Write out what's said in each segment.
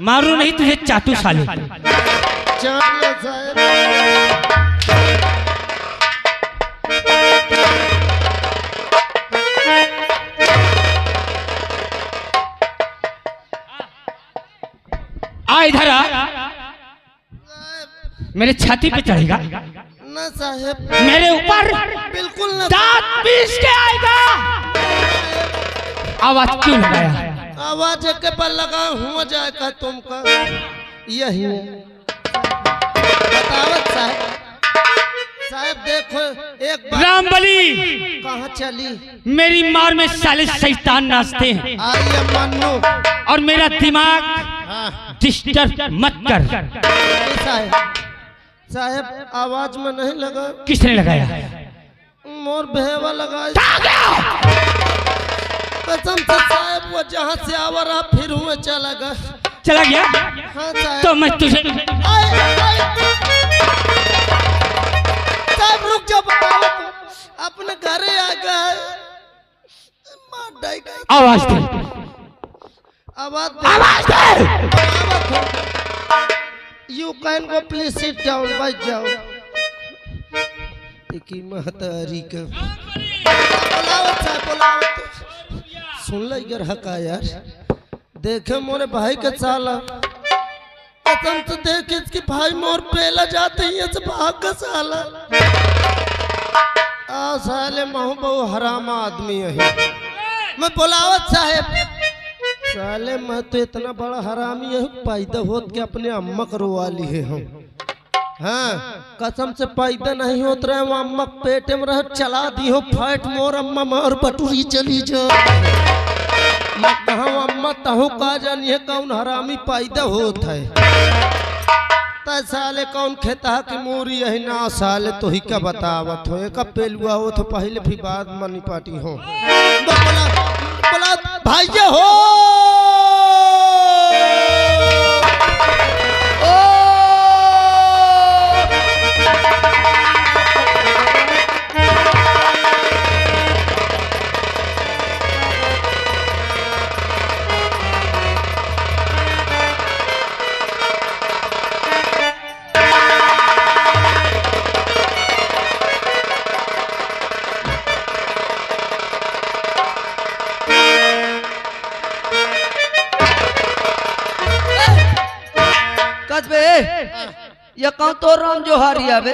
मारू नहीं तुझे चाटू साले। आ इधर आ, मेरे छाती पे चढ़ेगा ना साहेब, मेरे ऊपर बिल्कुल ना। दांत पीस के आएगा। आवाज क्यों लगाया? आवाज के पर लगा हुआ जाएगा तुमका यही बतावत साहब। साहब देखो एक बार रामबली कहाँ चली? मेरी मार में साले शैतान नाचते हैं आइए मन्नू। और मेरा दिमाग डिस्टर्ब मत कर। साहब साहब आवाज में नहीं लगा। किसने लगाया? मोर भेवा लगा। कसम से साहब वो जहाँ से आवा रहा फिर हुआ चला गया। चला गया? हाँ साहब। तो मैं तुझे साहब रुक जाओ, बताओ अपने घरे आ गए। आवाज दे, आवाज आवाज दे। You can go please sit down, बैठ जाओ। की महतारी का बुलाओ साहब, बुलाओ। सुन ले हका यार, देखे मोरे भाई के साला कसम से देख इसके भाई मोर पेला जाते ही से भाग का साला। आ साले महू बहु हराम आदमी है। मैं बुलावत साहेब। साले मैं तो इतना बड़ा हरामी है पैदा होत के अपने अम्मा करवा ली है हम। हाँ कसम से पैदा नहीं होत रहे वो अम्मा पेटे में रह चला दी हो फैट मोर अम्मा मोर बटुरी चली जा। मैं कहा अम्मा तहु का जानी है कौन हरामी पैदा होत है। साले कौन खेता कि मोरी यही ना साले तो ही का बतावत हो एक पेलुआ हो तो पहले भी बाद मनी पार्टी हो। बोला बोला भाई हो ये कौन तो राम जोहारी आवे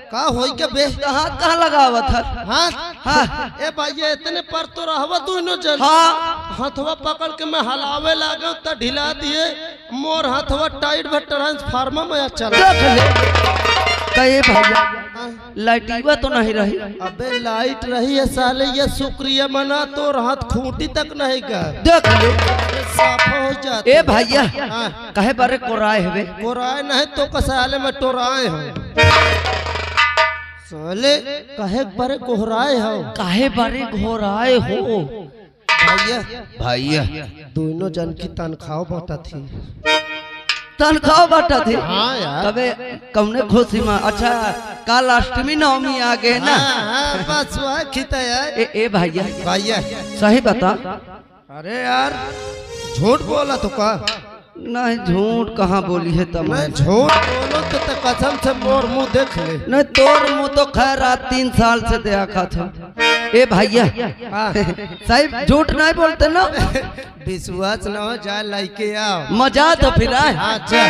का होई के बे हाथ कहाँ लगावत है? हां हाँ ए भाई इतने पर तो रहवा तू नो जन। हाँ हाथवा पकड़ के मैं हलावे लागो त ढिला दिए मोर हाथवा टाइट भ ट्रांसफार्मर में चला। देख ले कहे भैया लाइटिवा तो नहीं रही। अबे लाइट रही है साले, ये शुक्रिया मना तो हाथ खूंटी तक नहीं का। देख ले साफ हो जाता। ए भैया कहे बारे कोराए हवे? कोराए नहीं तो कसाले में टोराए हो साले। कहे बारे कोहराए हो? काहे बारे घोराए हो भैया? भैया दोनों जन की तनख्वाह बांटा थी। तनख्वाह बांटा थी? हाँ यार। तबे कौने खुशी में? अच्छा काल अष्टमी नवमी आ गए ना। हाँ, बस वह खिता यार। ए भैया भैया सही बता। अरे यार झूठ बोला तो का? नहीं झूठ कहाँ बोली है तब? मैं झूठ बोलो तो कसम से मोर मुंह देख ले। नहीं तोर मुँह तो खैर रात 3 साल से देखा था। ए भैया सही झूठ नहीं बोलते ना? विश्वास न हो जाए लाइके आओ। मजा तो फिर आए। अच्छा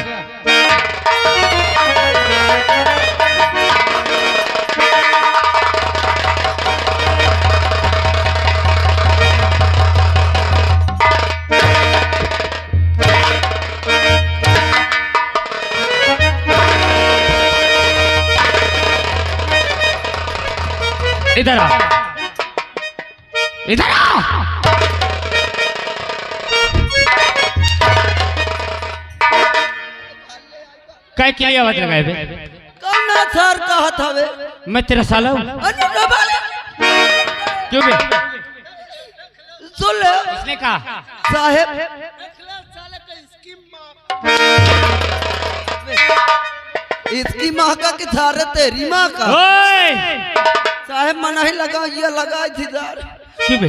इधर आ, इधर आ। क्या क्या आवाज लगाए बे? कौन सर कहा था वे? मैं तेरा साला हूँ। क्यों बे? सुन ले किसने कहा? साहेब इसकी माँ का कि थारे तेरी माँ का? ओए! साहेब मना ही लगा, ये लगाई थी यार। क्यों बे?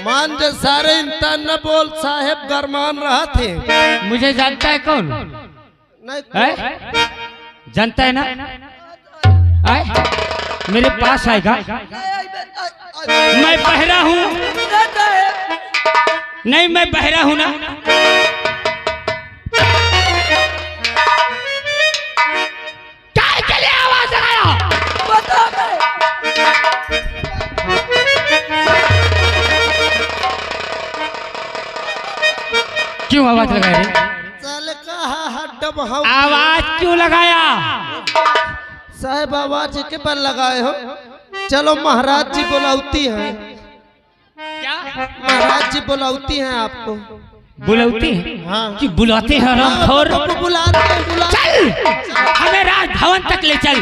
मान जे सारे इंसान न बोल साहेब गरमान रहा थे। मुझे जानता है कौन नहीं है? जानता है ना? आए? मेरे पास आएगा। मैं बहरा हूँ। नहीं मैं बहरा हूँ ना। क्या के लिए आवाज लगाया? क्यों आवाज लगाए रे? साले कहा हड्डम हम आवाज क्यों लगाया? साहेब आवाज के पर लगाए हो। चलो महाराज जी बुलाती हैं। क्या महाराज जी बुलाती हैं आपको। बुलाती है? हाँ कि बुलाते हैं रामखोर? आपको बुलाते हैं, चल हमें राजभवन तक ले चल।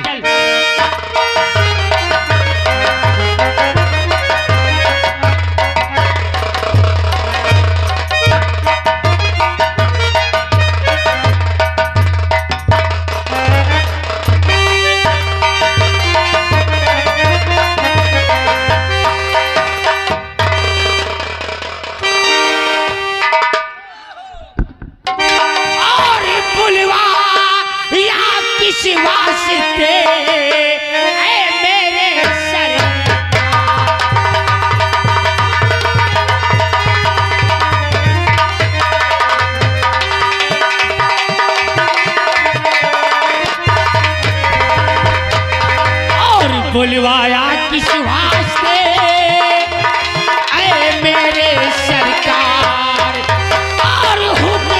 वास्ते ऐ मेरे सर और बुलवाया किस वास्ते ऐ मेरे सरकार और हुक्म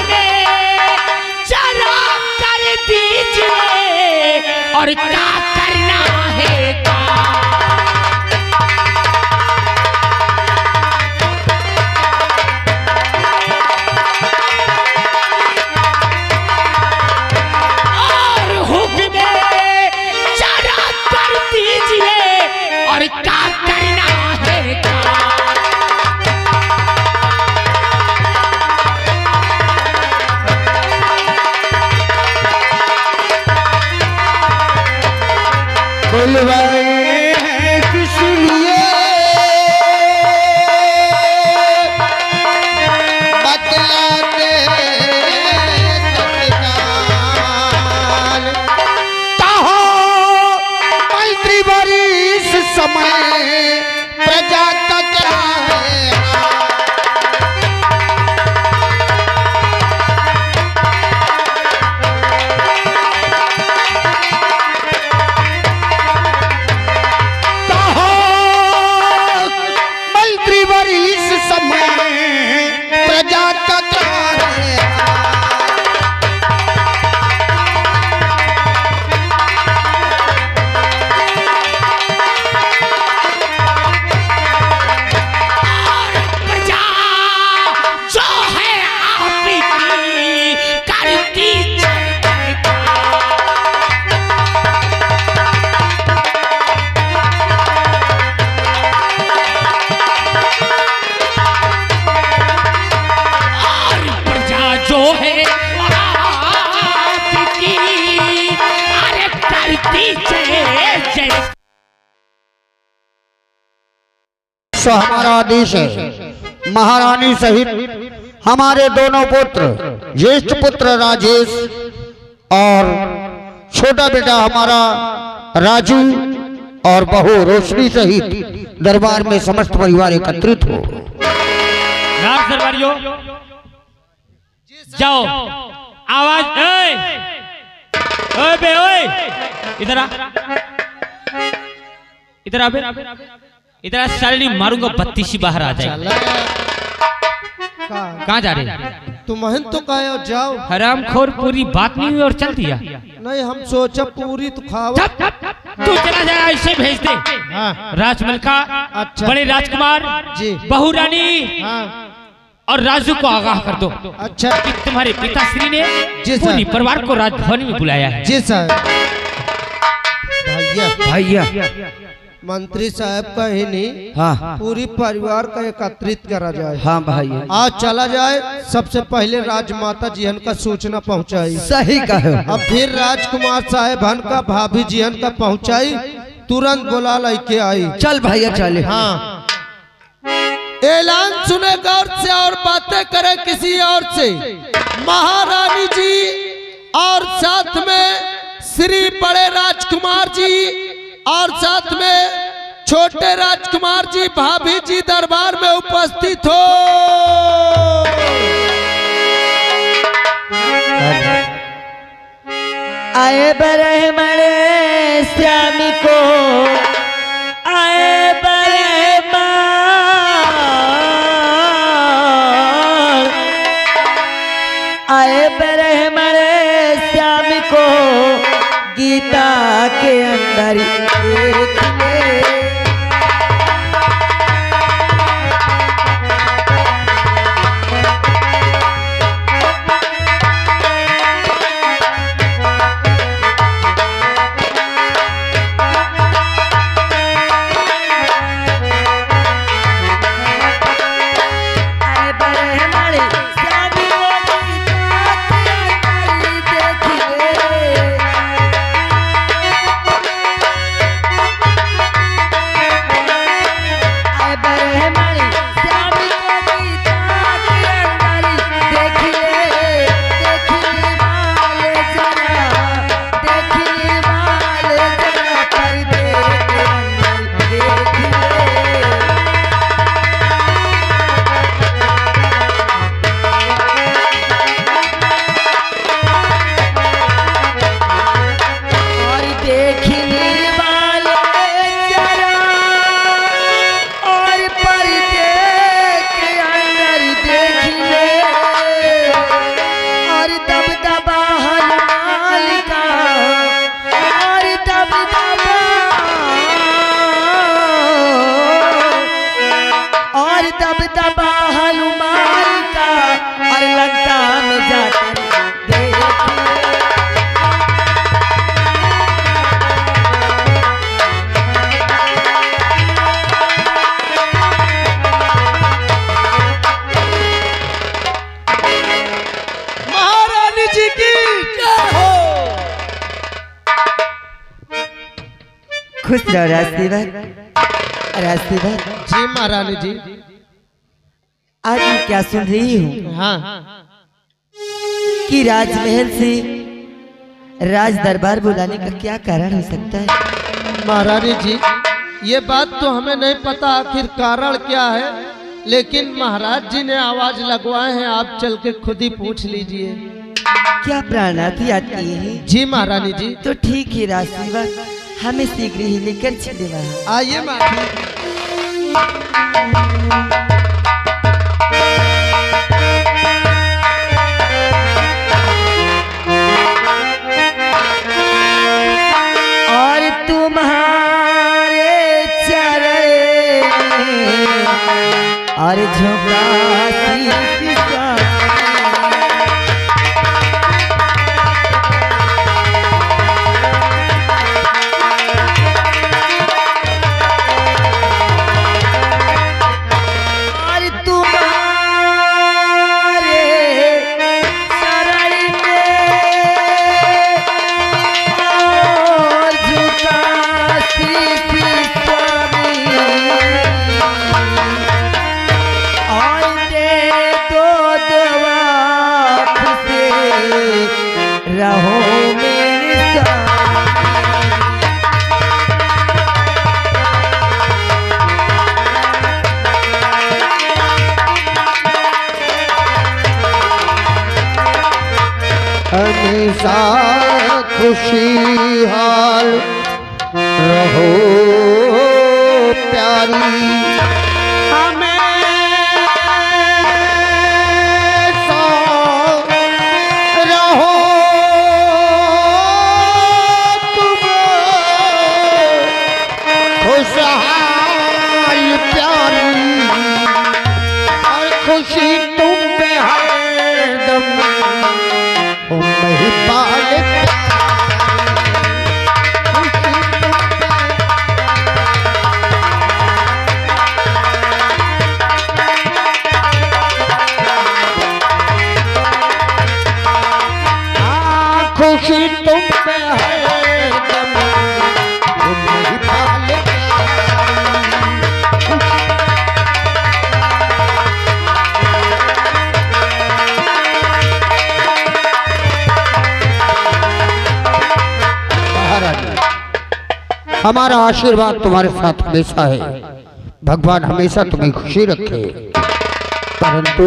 चला कर दीजिए और क्या करना है और हुक्म चला कर दीजिए और क्या करना है बुलवाए हैं किस लिए बतलाते तत्काल कहो मंत्री वरिष्ठ समय प्रजा का क्या है प्रजा का क्या है प्रजा जो है आपकी करती जो है आपकी अरे करती जय सो हमारा आदेश है महारानी सहित हमारे दोनों पुत्र ज्येष्ठ पुत्र राजेश और छोटा बेटा हमारा राजू और बहू रोशनी सहित दरबार में समस्त परिवार एकत्रित हो। राज दरबारियों जाओ आवाज ओए बे ओए इधर आ इधर आ बे इधर आ साले मारूंगा 32 बाहर आ जाए। कहाँ जा रहे? तुम्हें तो कहे जाओ। हरामखोर पूरी बात नहीं हुई और चल दिया। नहीं हम सोचा पूरी तो खाओ। तू चला जा ऐसे भेज दे। हाँ। राजमल का अच्छा। बड़े राजकुमार जी बहू रानी हाँ। और राजू को आगाह कर दो अच्छा कि तुम्हारे पिताश्री ने जी सर। पूरी परिवार को राजभवन में बुलाया है। जी सर। भैया भैया मंत्री साहब का ही नहीं हाँ पूरी परिवार का एकत्रित करा जाए। हाँ भैया आज चला जाए सबसे पहले राजमाता जीहन का सूचना पहुंचाई। सही कहो। अब फिर राजकुमार साहेबन का भाभी जीहन का पहुंचाई तुरंत बुला लेके आई। चल भैया चले। हाँ ऐलान सुने गौर से और बातें करे किसी और से। महारानी जी और साथ में श्री बड़े राजकुमार जी और साथ में छोटे राजकुमार जी भाभी जी दरबार में उपस्थित हो। आए ब्रह्मणे श्यामी को आए ब्रह्मा आए ब्रह्मणे श्यामी को गीता के अंदर एक खुश रहो राजसेवक। जी महारानी जी। आज मैं क्या सुन रही हूँ हाँ कि राजमहल से राज दरबार बुलाने का क्या कारण हो सकता है? महारानी जी ये बात तो हमें नहीं पता आखिर कारण क्या है, लेकिन महाराज जी ने आवाज लगवाए हैं, आप चल के खुद ही पूछ लीजिए। क्या प्राणार्थी आती है? जी महारानी जी। तो ठीक है राजसेवक, हमें शीघ्र ही लेकर चले वहाँ। आइए महारानी। और तुम्हारे चरण और झुका रहो मेरे हमेशा खुशहाल रहो प्यारी, खुशी तुम पे हरदम खुशी तुम पे हरदम तुम ही पाले हमारा आशीर्वाद तुम्हारे साथ हमेशा है। भगवान हमेशा तुम्हें खुशी रखे। परंतु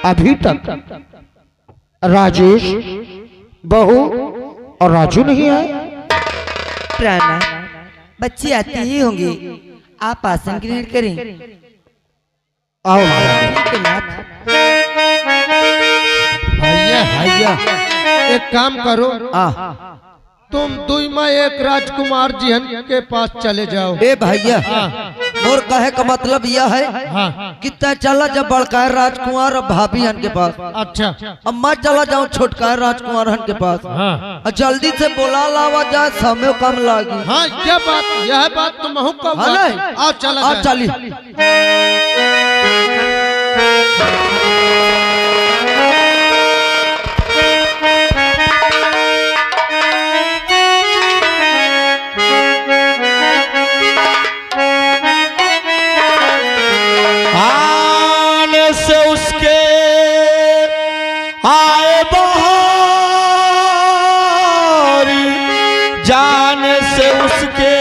अभी तक राजेश, बहू और राजू नहीं आए। प्राणा, बच्ची आती ही होंगी, आप आसन ग्रहण करें। आओ महाराज। ठीक है नाथ। भैया भैया एक काम करो, आ तुम दुई में एक राजकुमार जी के पास चले जाओ। ए भैया, और कहे का मतलब यह है हाँ कितना चला जब बड़का राजकुमार और भाभी हन के पास, अच्छा अब मैं चला जाऊं छोटका राजकुमार हन के पास। हाँ और जल्दी से बोला लावा जाए, समय कम लागी। हाँ यह बात तुम को हाँ नहीं? आओ चला आप जाए। चली। आने से उसके आए बहार, जाने से उसके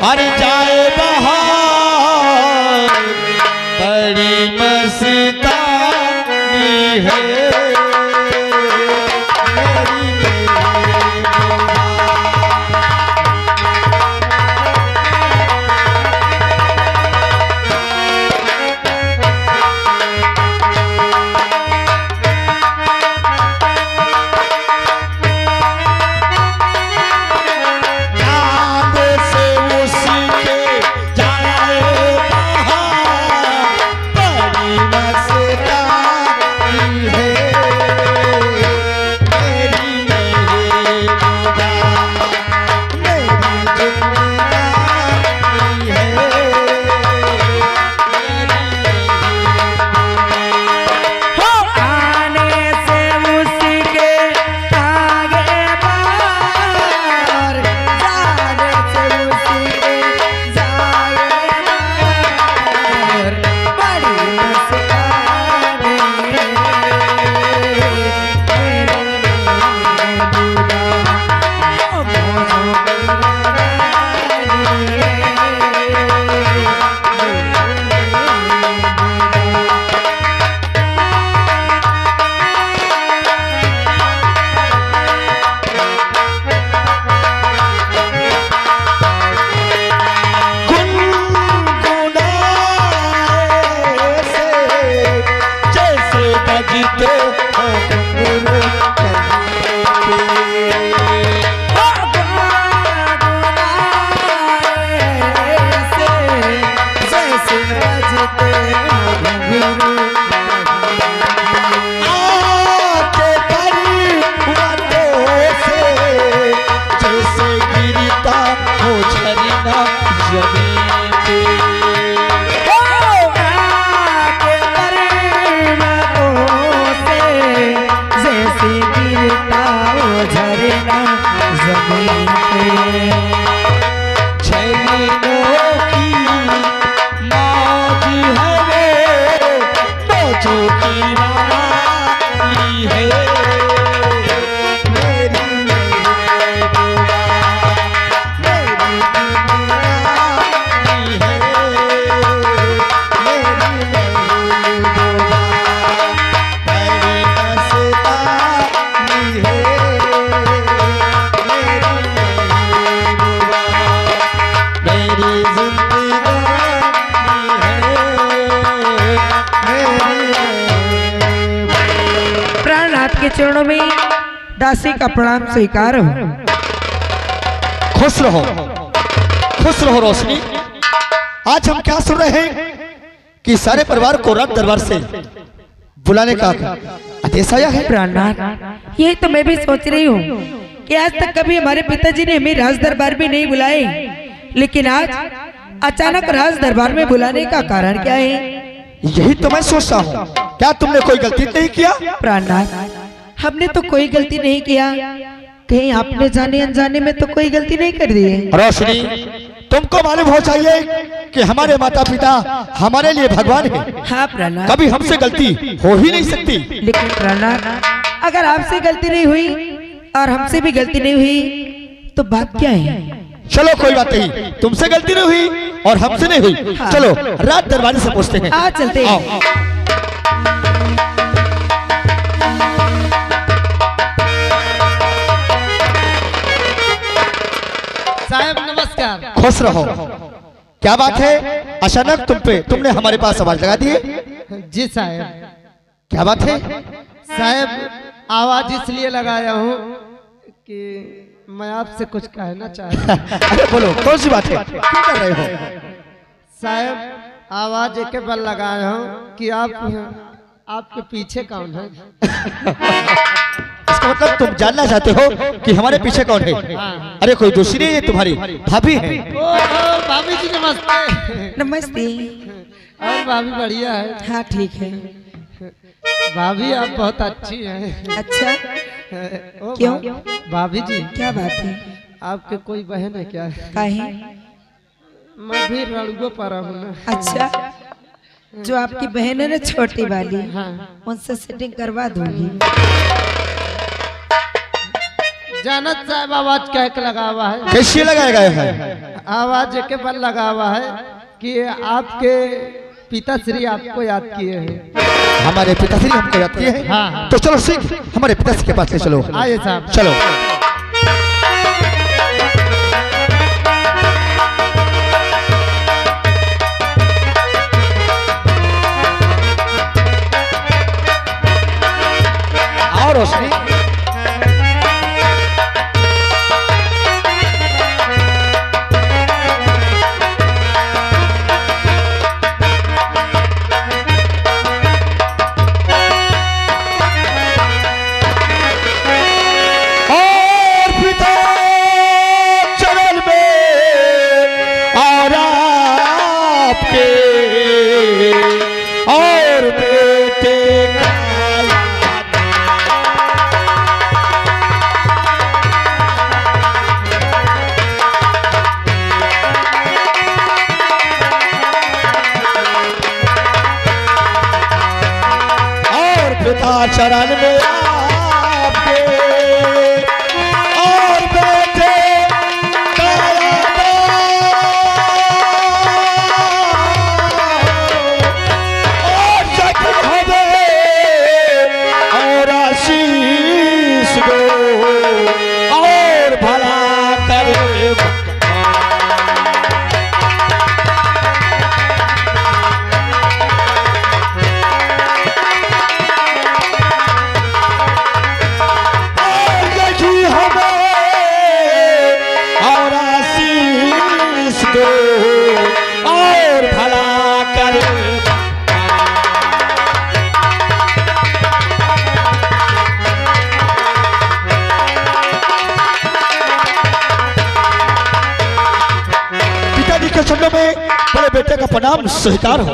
अरे जाए बहार, बड़ी मस्तानी है के चरणों में दासी का प्रणाम स्वीकार हो। खुश रहो रोशनी। आज हम क्या सुन रहे हैं कि सारे परिवार को राज दरबार से बुलाने का आदेश आया है। प्राणनाथ, यही तो मैं भी सोच रही हूँ कि आज तक कभी हमारे पिताजी ने हमें राज दरबार में नहीं बुलाए, लेकिन आज अचानक राज दरबार में बुलाने का कारण क्या है? यही तो मैं सोचता हूँ, क्या तुमने कोई गलती नहीं किया? प्राणनाथ, हमने तो कोई गलती नहीं किया, कहीं आपने जाने अनजाने में तो कोई गलती नहीं कर दी है। रोशनी, तुमको मालूम हो चाहिए कि हमारे माता पिता हमारे लिए भगवान है। हाँ प्राणनाथ, कभी हमसे गलती हो ही नहीं सकती। लेकिन प्राणनाथ, अगर आपसे गलती नहीं हुई और हमसे भी गलती नहीं हुई तो बात क्या है? चलो कोई बात नहीं, तुमसे गलती नहीं हुई और हमसे नहीं हुई। हाँ। चलो रात दरबार से पूछते हैं। आ चलते आओ। हैं। साहब नमस्कार। खुश रहो। क्या बात है, अचानक तुमने हमारे पास आवाज लगा दिए? जी साहब। क्या बात है? साहब आवाज इसलिए लगाया हूँ कि मैं आपसे कुछ कहना चाहता हूँ। अरे बोलो, कौन सी बात है, क्या कर रहे हो? साहब आवाज एक बार लगाया हूँ कि आपके पीछे कौन है? इसका मतलब तुम जानना चाहते हो कि हमारे पीछे कौन है? अरे कोई दूसरी नहीं है, तुम्हारी भाभी है। ओ भाभी जी नमस्ते। नमस्ते। और भाभी बढ़िया है? हाँ ठीक है। भाभी आप बहुत अच्छी हैं। अच्छा ओ क्यों? भाभी जी क्या बात है? आपके कोई बहन है क्या? काहे? मैं भी रड़ुआ पड़ा हूँ ना। अच्छा, जो आपकी बहन है ना छोटी वाली, हाँ। उनसे सेटिंग करवा दूंगी। जानत साहब आवाज कह के लगा हुआ है? कैसे लगाया गया है? आवाज एक बार लगा हुआ है कि आपके पिताश्री आपको याद किए हैं। हमारे पिताश्री हमको याद किए हैं? हाँ। तो चलो सिंह हमारे पिताश्री के पास ले चलो। आइए साहब। चलो। और रोशनी और बेटे का और पिता चरण में आपके और बेटे का और आशीष दो और भला करे। और यही हमें और आशीष दो और भला करे। पिताजी के चरणों में बड़े बेटे का प्रणाम स्वीकार हो।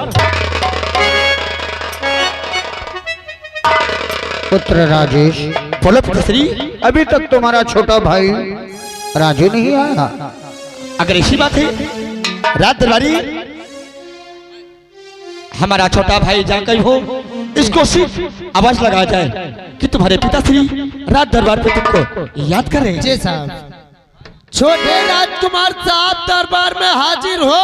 पुत्र राजेश, बोलो पिताश्री। अभी तक तुम्हारा छोटा भाई राजू नहीं आया। अगर ऐसी बात है रात दरबारी हमारा छोटा भाई जाकर हो, इसको सिर्फ आवाज लगा जाए कि तुम्हारे पिताश्री रात दरबार पे तुमको याद कर रहे हैं। जी साहब। छोटे राजकुमार साहब दरबार में हाजिर हो।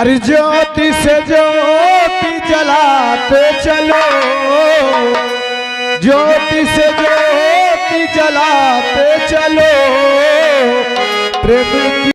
अरे ज्योति से ज्योति जलाते चलो, ज्योति से ज्योति जलाते चलो, प्रेम की